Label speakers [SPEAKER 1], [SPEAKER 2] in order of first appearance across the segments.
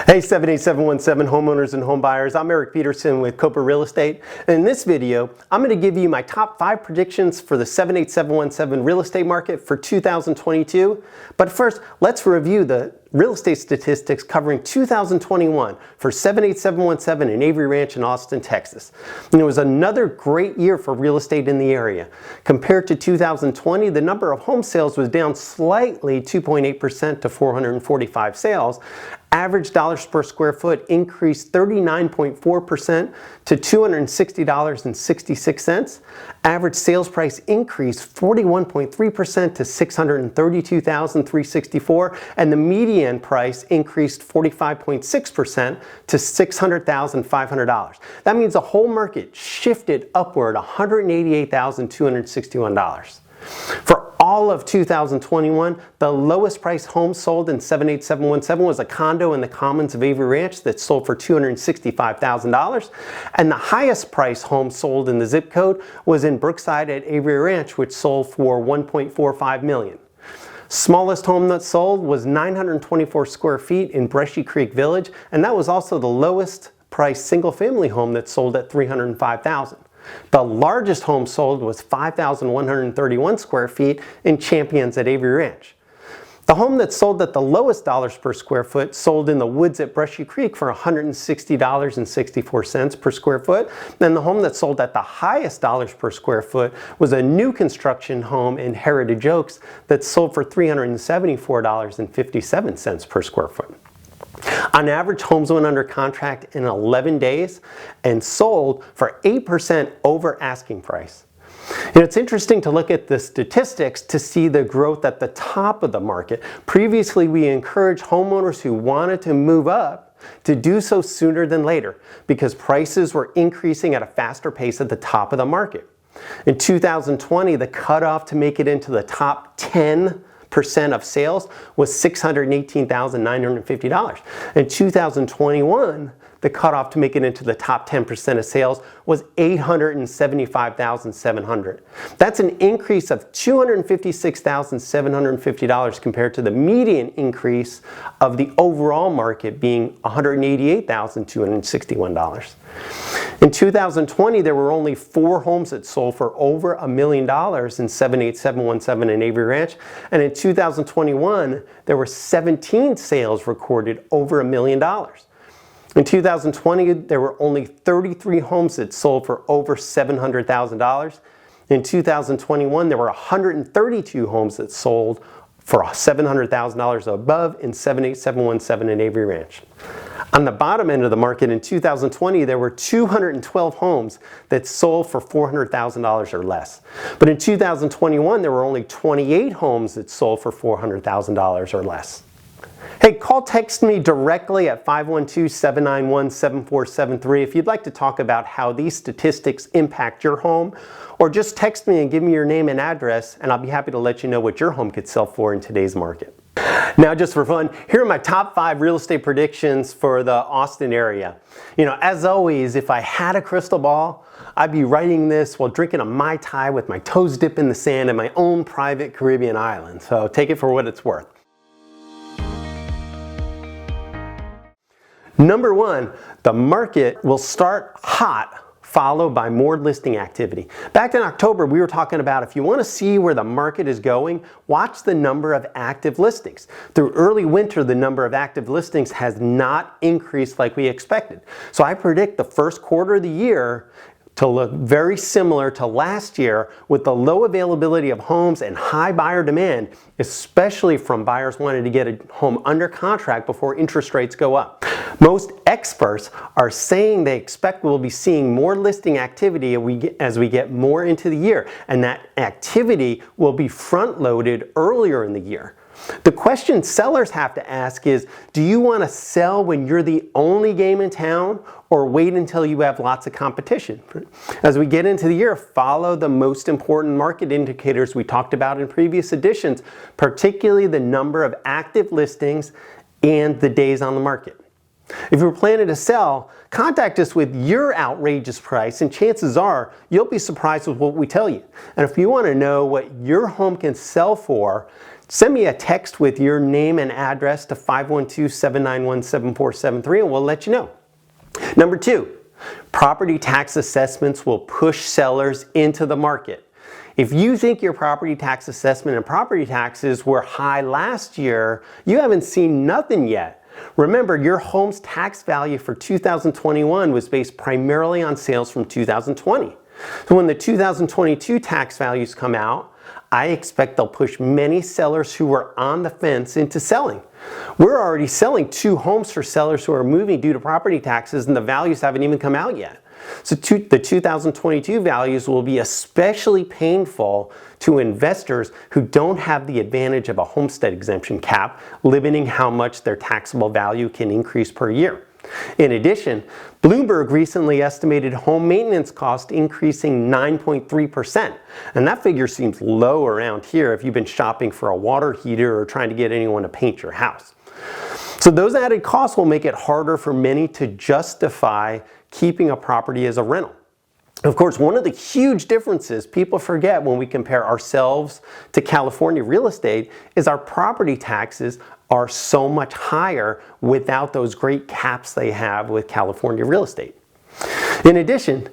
[SPEAKER 1] Hey 78717 homeowners and home buyers, I'm Eric Peterson with Copa Real Estate. And in this video, I'm going to give you my top 5 predictions for the 78717 real estate market for 2022. But first, let's review the real estate statistics covering 2021 for 78717 in Avery Ranch in Austin, Texas. And it was another great year for real estate in the area. Compared to 2020, the number of home sales was down slightly 2.8% to 445 sales. Average dollars per square foot increased 39.4% to $260.66. Average sales price increased 41.3% to $632,364, and the median price increased 45.6% to $600,500. That means the whole market shifted upward $188,261. For all of 2021, the lowest price home sold in 78717 was a condo in the Commons of Avery Ranch that sold for $265,000, and the highest price home sold in the zip code was in Brookside at Avery Ranch, which sold for $1.45 million. Smallest home that sold was 924 square feet in Brushy Creek Village, and that was also the lowest price single-family home that sold at $305,000. The largest home sold was 5,131 square feet in Champions at Avery Ranch. The home that sold at the lowest dollars per square foot sold in the woods at Brushy Creek for $160.64 per square foot. Then the home that sold at the highest dollars per square foot was a new construction home in Heritage Oaks that sold for $374.57 per square foot. On average, homes went under contract in 11 days and sold for 8% over asking price. It's interesting to look at the statistics to see the growth at the top of the market. Previously, we encouraged homeowners who wanted to move up to do so sooner than later because prices were increasing at a faster pace at the top of the market. In 2020, the cutoff to make it into the top 10% of sales was $618,950. In 2021, the cutoff to make it into the top 10% of sales was $875,700. That's an increase of $256,750 compared to the median increase of the overall market being $188,261. In 2020, there were only 4 homes that sold for over $1 million in 78717 in Avery Ranch, and in 2021, there were 17 sales recorded over $1 million. In 2020, there were only 33 homes that sold for over $700,000. In 2021, there were 132 homes that sold for $700,000 above in 78717 in Avery Ranch. On the bottom end of the market in 2020, there were 212 homes that sold for $400,000 or less. But in 2021, there were only 28 homes that sold for $400,000 or less. Hey, call text me directly at 512-791-7473 if you'd like to talk about how these statistics impact your home, or just text me and give me your name and address, and I'll be happy to let you know what your home could sell for in today's market. Now, just for fun, here are my top 5 real estate predictions for the Austin area. As always, if I had a crystal ball, I'd be writing this while drinking a Mai Tai with my toes dipped in the sand in my own private Caribbean island. So take it for what it's worth. Number 1, the market will start hot, followed by more listing activity. Back in October, we were talking about if you want to see where the market is going, watch the number of active listings. Through early winter, the number of active listings has not increased like we expected. So I predict the first quarter of the year to look very similar to last year with the low availability of homes and high buyer demand, especially from buyers wanting to get a home under contract before interest rates go up. Most experts are saying they expect we'll be seeing more listing activity as we get more into the year, and that activity will be front-loaded earlier in the year. The question sellers have to ask is, do you want to sell when you're the only game in town, or wait until you have lots of competition? As we get into the year, follow the most important market indicators we talked about in previous editions, particularly the number of active listings and the days on the market. If you're planning to sell, contact us with your outrageous price, and chances are you'll be surprised with what we tell you. And if you want to know what your home can sell for, send me a text with your name and address to 512-791-7473 and we'll let you know. Number 2, property tax assessments will push sellers into the market. If you think your property tax assessment and property taxes were high last year, you haven't seen nothing yet. Remember, your home's tax value for 2021 was based primarily on sales from 2020. So when the 2022 tax values come out, I expect they'll push many sellers who were on the fence into selling. We're already selling 2 homes for sellers who are moving due to property taxes and the values haven't even come out yet. So the 2022 values will be especially painful to investors who don't have the advantage of a homestead exemption cap, limiting how much their taxable value can increase per year. In addition, Bloomberg recently estimated home maintenance cost increasing 9.3%, and that figure seems low around here if you've been shopping for a water heater or trying to get anyone to paint your house. So those added costs will make it harder for many to justify keeping a property as a rental. Of course, one of the huge differences people forget when we compare ourselves to California real estate is our property taxes are so much higher without those great caps they have with California real estate. In addition,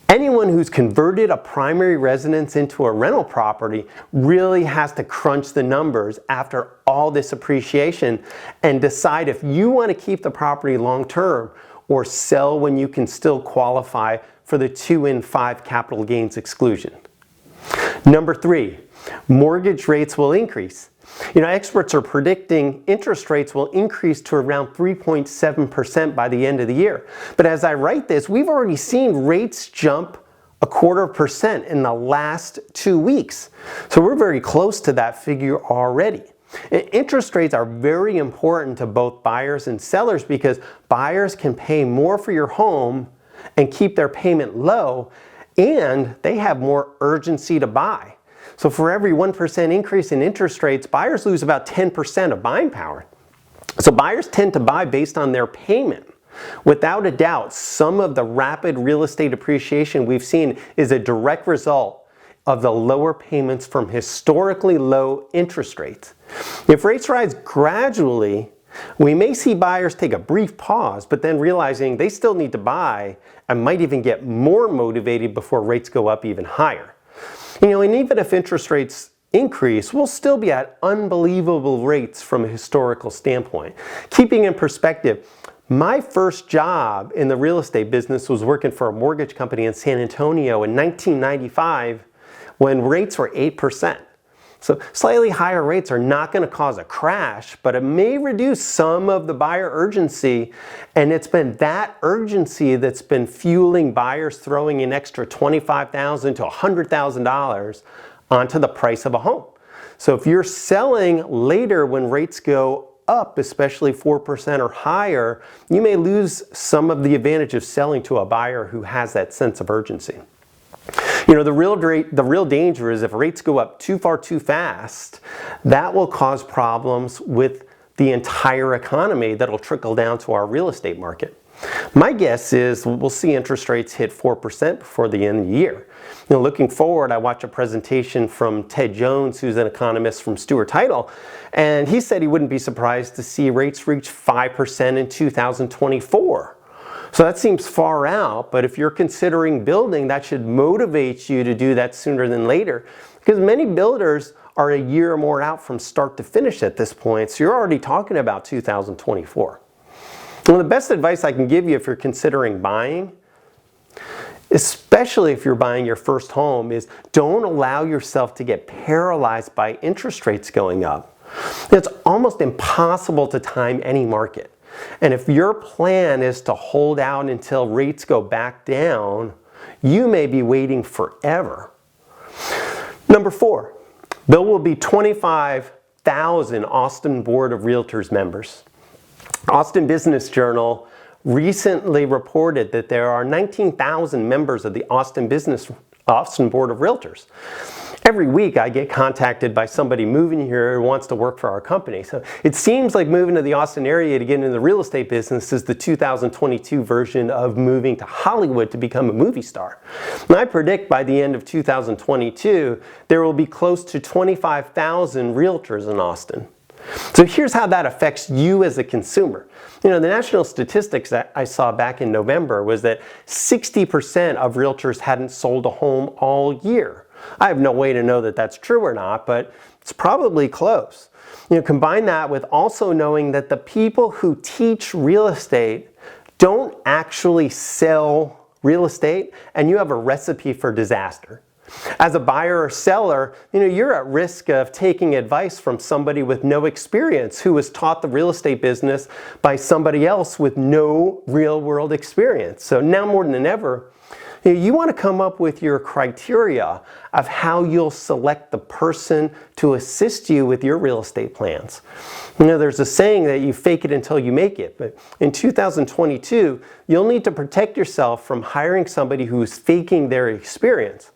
[SPEAKER 1] anyone who's converted a primary residence into a rental property really has to crunch the numbers after all this appreciation and decide if you want to keep the property long term or sell when you can still qualify for the 2 in 5 capital gains exclusion. Number 3, mortgage rates will increase. Experts are predicting interest rates will increase to around 3.7% by the end of the year. But as I write this, we've already seen rates jump 0.25% in the last 2 weeks. So we're very close to that figure already. Interest rates are very important to both buyers and sellers because buyers can pay more for your home and keep their payment low, and they have more urgency to buy. So for every 1% increase in interest rates, buyers lose about 10% of buying power. So buyers tend to buy based on their payment. Without a doubt, some of the rapid real estate appreciation we've seen is a direct result of the lower payments from historically low interest rates. If rates rise gradually, we may see buyers take a brief pause, but then realizing they still need to buy and might even get more motivated before rates go up even higher. And even if interest rates increase, we'll still be at unbelievable rates from a historical standpoint. Keeping in perspective, my first job in the real estate business was working for a mortgage company in San Antonio in 1995 when rates were 8%. So slightly higher rates are not going to cause a crash, but it may reduce some of the buyer urgency, and it's been that urgency that's been fueling buyers throwing an extra $25,000 to $100,000 onto the price of a home. So if you're selling later when rates go up, especially 4% or higher, you may lose some of the advantage of selling to a buyer who has that sense of urgency. The real danger is if rates go up too far too fast, that will cause problems with the entire economy that'll trickle down to our real estate market. My guess is we'll see interest rates hit 4% before the end of the year. Looking forward, I watched a presentation from Ted Jones, who's an economist from Stewart Title, and he said he wouldn't be surprised to see rates reach 5% in 2024. So that seems far out, but if you're considering building, that should motivate you to do that sooner than later, because many builders are a year or more out from start to finish at this point, so you're already talking about 2024. One of the best advice I can give you if you're considering buying, especially if you're buying your first home, is don't allow yourself to get paralyzed by interest rates going up. It's almost impossible to time any market. And if your plan is to hold out until rates go back down, you may be waiting forever. Number 4, there will be 25,000 Austin Board of Realtors members. Austin Business Journal recently reported that there are 19,000 members of the Austin Board of Realtors. Every week I get contacted by somebody moving here who wants to work for our company. So it seems like moving to the Austin area to get into the real estate business is the 2022 version of moving to Hollywood to become a movie star. And I predict by the end of 2022 there will be close to 25,000 realtors in Austin. So here's how that affects you as a consumer. You know, the national statistics that I saw back in November was that 60% of realtors hadn't sold a home all year. I have no way to know that that's true or not, but it's probably close. You know, combine that with also knowing that the people who teach real estate don't actually sell real estate, and you have a recipe for disaster. As a buyer or seller, you know, you're at risk of taking advice from somebody with no experience who was taught the real estate business by somebody else with no real-world experience. So now more than ever, you want to come up with your criteria of how you'll select the person to assist you with your real estate plans. You know, there's a saying that you fake it until you make it, but in 2022, you'll need to protect yourself from hiring somebody who's faking their experience.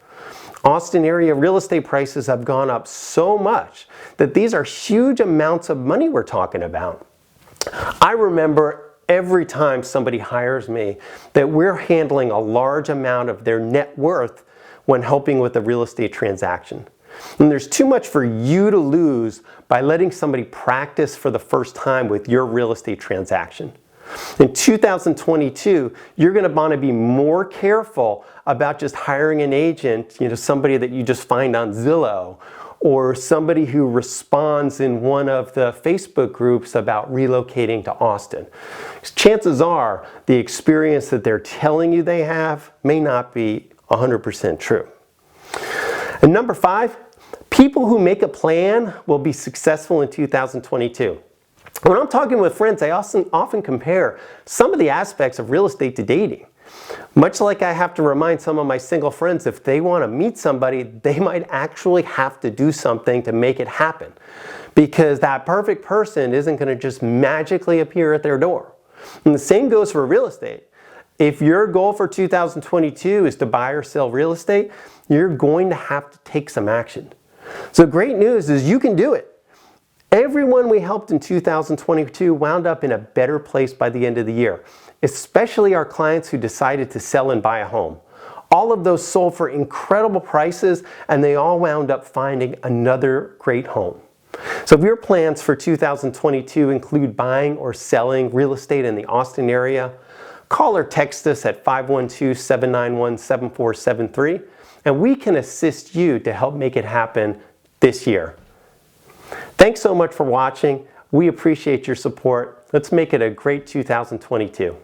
[SPEAKER 1] Austin area real estate prices have gone up so much that these are huge amounts of money we're talking about. I remember every time somebody hires me that we're handling a large amount of their net worth when helping with a real estate transaction. And there's too much for you to lose by letting somebody practice for the first time with your real estate transaction. In 2022, you're going to want to be more careful about just hiring an agent, you know, somebody that you just find on Zillow, or somebody who responds in one of the Facebook groups about relocating to Austin. Chances are the experience that they're telling you they have may not be 100% true. And number 5, people who make a plan will be successful in 2022. When I'm talking with friends, I often compare some of the aspects of real estate to dating. Much like I have to remind some of my single friends, if they want to meet somebody, they might actually have to do something to make it happen. Because that perfect person isn't going to just magically appear at their door. And the same goes for real estate. If your goal for 2022 is to buy or sell real estate, you're going to have to take some action. So great news is you can do it. Everyone we helped in 2022 wound up in a better place by the end of the year, especially our clients who decided to sell and buy a home. All of those sold for incredible prices, and they all wound up finding another great home. So if your plans for 2022 include buying or selling real estate in the Austin area, call or text us at 512-791-7473, and we can assist you to help make it happen this year. Thanks so much for watching. We appreciate your support. Let's make it a great 2022.